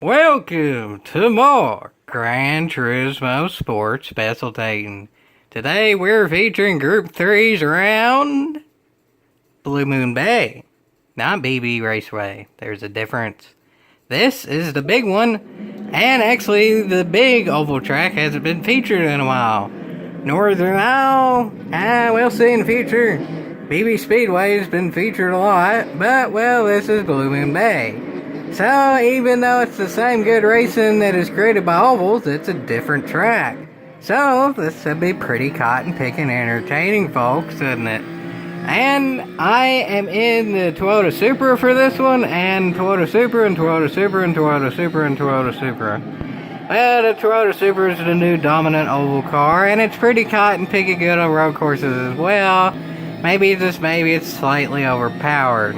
Welcome to more Gran Turismo Sports Specialtatin. Today we're featuring Group 3s around Blue Moon Bay, not BB Raceway. There's a difference. This is the big one, and actually the big oval track hasn't been featured in a while. Northern Isle, we'll see in the future. BB Speedway's been featured a lot, but well, this is Blue Moon Bay. So, even though it's the same good racing that is created by ovals, it's a different track. So, this should be pretty cotton-picking entertaining, folks, isn't it? And I am in the Toyota Supra for this one, and Toyota Supra, and Toyota Supra, and Toyota Supra, and Toyota Supra. Well, the Toyota Supra is the new dominant oval car, and it's pretty cotton-picking good on road courses as well. Maybe it's slightly overpowered.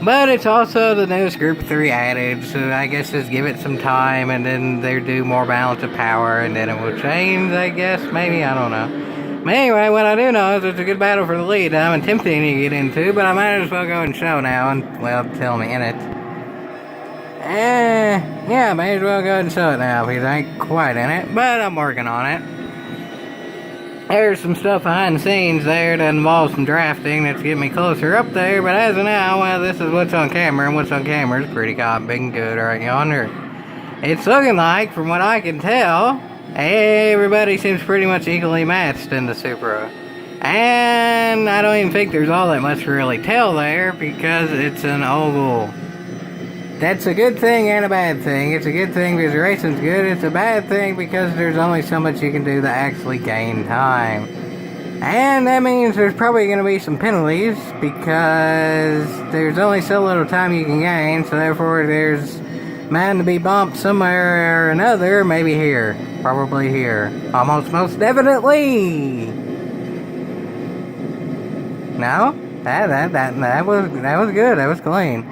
But it's also the newest Group 3 added, so I guess just give it some time and then they do more balance of power and then it will change, I guess. Maybe, I don't know. But anyway, what I do know is it's a good battle for the lead I'm attempting to get into, but I might as well go and show now and, well, tell me in it. Yeah, I may as well go and show it now because I ain't quite in it, but I'm working on it. There's some stuff behind the scenes there that involves some drafting that's getting me closer up there, but as of now, well, this is what's on camera, and what's on camera is pretty big and good right yonder. It's looking like, from what I can tell, everybody seems pretty much equally matched in the Supra. And I don't even think there's all that much to really tell there, because it's an oval. That's a good thing and a bad thing. It's a good thing because the racing's good. It's a bad thing because there's only so much you can do to actually gain time. And that means there's probably going to be some penalties because there's only so little time you can gain. So therefore there's man to be bumped somewhere or another. Maybe here. Probably here. Almost most definitely. No? That was good. That was clean.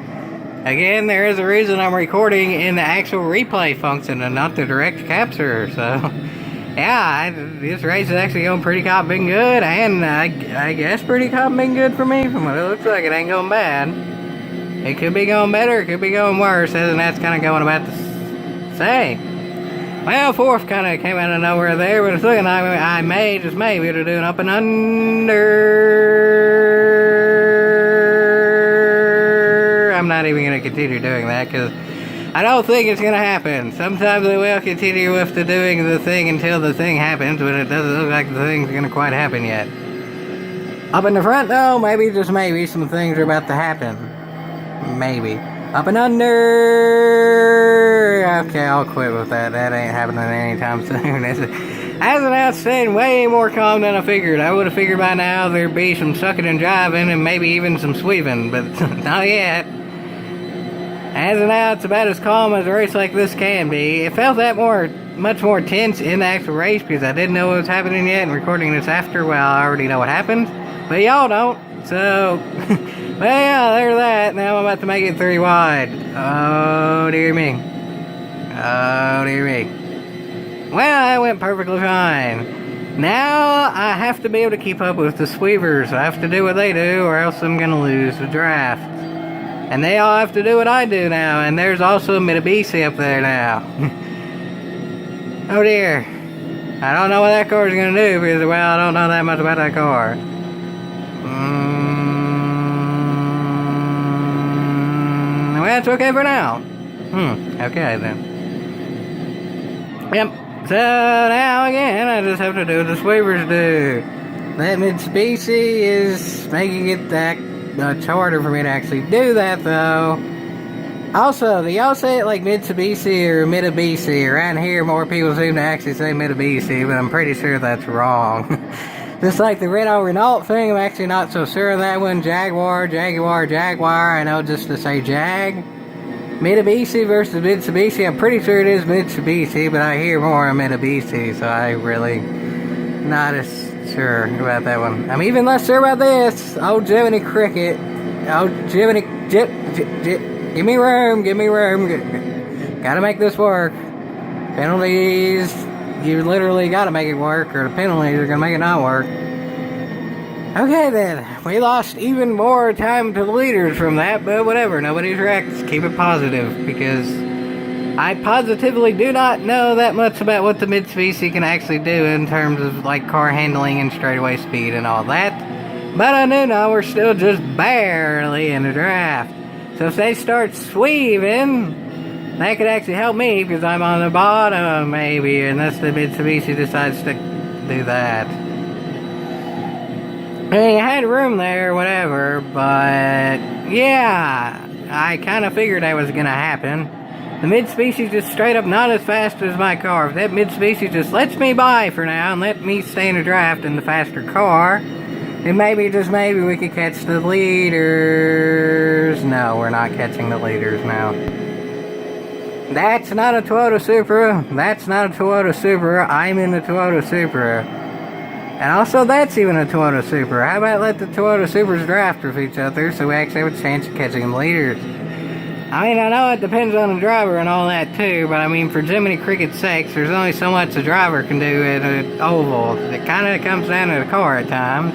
Again, there is a reason I'm recording in the actual replay function and not the direct capture, so yeah, this race is actually going pretty been good, and I guess pretty been good for me. From what it looks like, it ain't going bad. It could be going better, it could be going worse, and that's kind of going about to say. Well, fourth kind of came out of nowhere there, but it's looking like I may, just maybe, to do an up and under. I'm not even going to continue doing that because I don't think it's going to happen. Sometimes I will continue with doing the thing until the thing happens, but it doesn't look like the thing's going to quite happen yet. Up in the front, though, maybe, just maybe, some things are about to happen. Maybe. Up and under! Okay, I'll quit with that. That ain't happening anytime soon. As an outstanding, way more calm than I figured. I would have figured by now there'd be some sucking and driving and maybe even some sweaving, but not yet. As of now, it's about as calm as a race like this can be. It felt much more tense in the actual race because I didn't know what was happening yet, and recording this after, well, I already know what happened. But y'all don't, so, well, yeah, there's that. Now I'm about to make it 3 wide. Oh, dear me. Oh, dear me. Well, that went perfectly fine. Now, I have to be able to keep up with the Sweavers. I have to do what they do, or else I'm going to lose the draft. And they all have to do what I do now, and there's also a Mitsubishi up there now. Oh dear. I don't know what that car is going to do, because, well, I don't know that much about that car. Well, it's okay for now. Okay then. Yep. So now again, I just have to do what the Sweavers do. That Mitsubishi is making it that much harder for me to actually do that, though. Also, do y'all say it like Mitsubishi or Mitsubishi? Around here, more people seem to actually say Mitsubishi, but I'm pretty sure that's wrong. Just like the Renault thing, I'm actually not so sure of that one. Jaguar. I know just to say Jag. Mitsubishi versus Mitsubishi, I'm pretty sure it is Mitsubishi, but I hear more of Mitsubishi, so I really not as sure about that one. I'm even less sure about this. Oh, Jiminy Cricket. Oh, Jiminy... Give me room. Gotta make this work. Penalties. You literally gotta make it work, or the penalties are gonna make it not work. Okay then, we lost even more time to the leaders from that, but whatever, nobody's wrecked. Keep it positive, because I positively do not know that much about what the mid-species can actually do in terms of like car handling and straightaway speed and all that. But I do know we're still just barely in the draft. So if they start sweaving, that could actually help me because I'm on the bottom maybe, unless the mid-species decides to do that. I mean, I had room there, whatever, but yeah, I kind of figured that was going to happen. The mid-species just straight up not as fast as my car. If that mid-species just lets me by for now and let me stay in a draft in the faster car, then maybe, just maybe, we could catch the leaders. No, we're not catching the leaders now. That's not a Toyota Supra. That's not a Toyota Supra. I'm in the Toyota Supra. And also, that's even a Toyota Supra. How about let the Toyota Supras draft with each other so we actually have a chance of catching the leaders? I mean, I know it depends on the driver and all that too, but I mean, for Jiminy Cricket's sakes, there's only so much the driver can do at an oval. It kind of comes down to the car at times.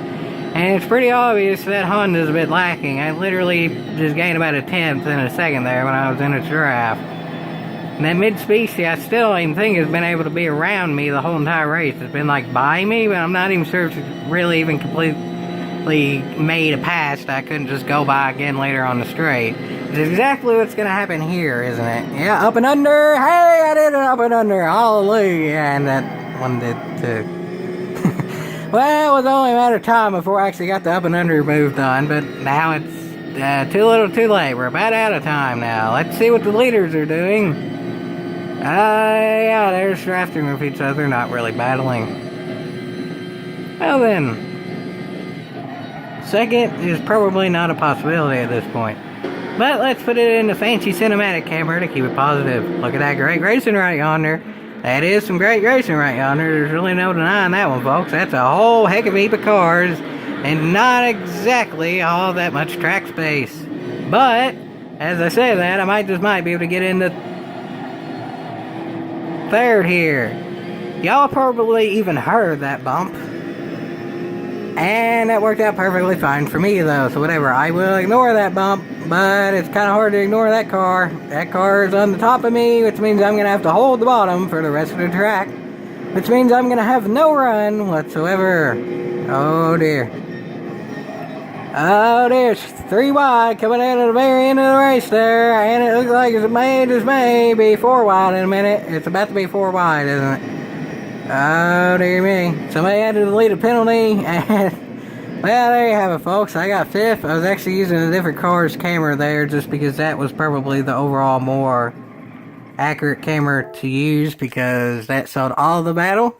And it's pretty obvious that Honda's a bit lacking. I literally just gained about a tenth in a second there when I was in a draft. And that mid-species, I still don't even think has been able to be around me the whole entire race. It's been like by me, but I'm not even sure if it's really even completely made a pass that I couldn't just go by again later on the straight. It's exactly what's going to happen here, isn't it? Yeah, up and under. Hey, I did it up and under. Hallelujah. And that one did too. Well, it was only a matter of time before I actually got the up and under move done, but now it's too little too late. We're about out of time now. Let's see what the leaders are doing. Yeah, they're drafting with each other, not really battling. Well then, second is probably not a possibility at this point. But let's put it in the fancy cinematic camera to keep it positive. Look at that great racing right yonder. That is some great racing right yonder. There's really no denying that one, folks. That's a whole heck of a heap of cars and not exactly all that much track space. But, as I say that, I might be able to get into third here. Y'all probably even heard that bump. And that worked out perfectly fine for me, though. So whatever, I will ignore that bump. But it's kind of hard to ignore that car. That car is on the top of me, which means I'm going to have to hold the bottom for the rest of the track. Which means I'm going to have no run whatsoever. Oh dear. Oh dear, it's 3 wide coming out at the very end of the race there. And it looks like it may be 4 wide in a minute. It's about to be 4 wide, isn't it? Oh dear me. Somebody had to delete a penalty. And well, there you have it, folks. I got 5th. I was actually using a different car's camera there just because that was probably the overall more accurate camera to use because that showed all of the battle.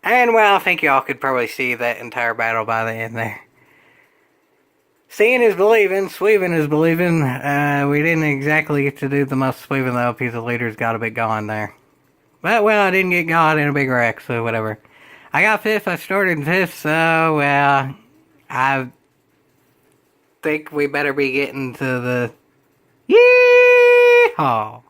And well, I think y'all could probably see that entire battle by the end there. Seeing is believing. Sweaving is believing. We didn't exactly get to do the most sweaving though because the leaders got a bit gone there. But well, I didn't get gone in a big wreck, so whatever. I got 5th. I started 5th, so well, I think we better be getting to the yeehaw.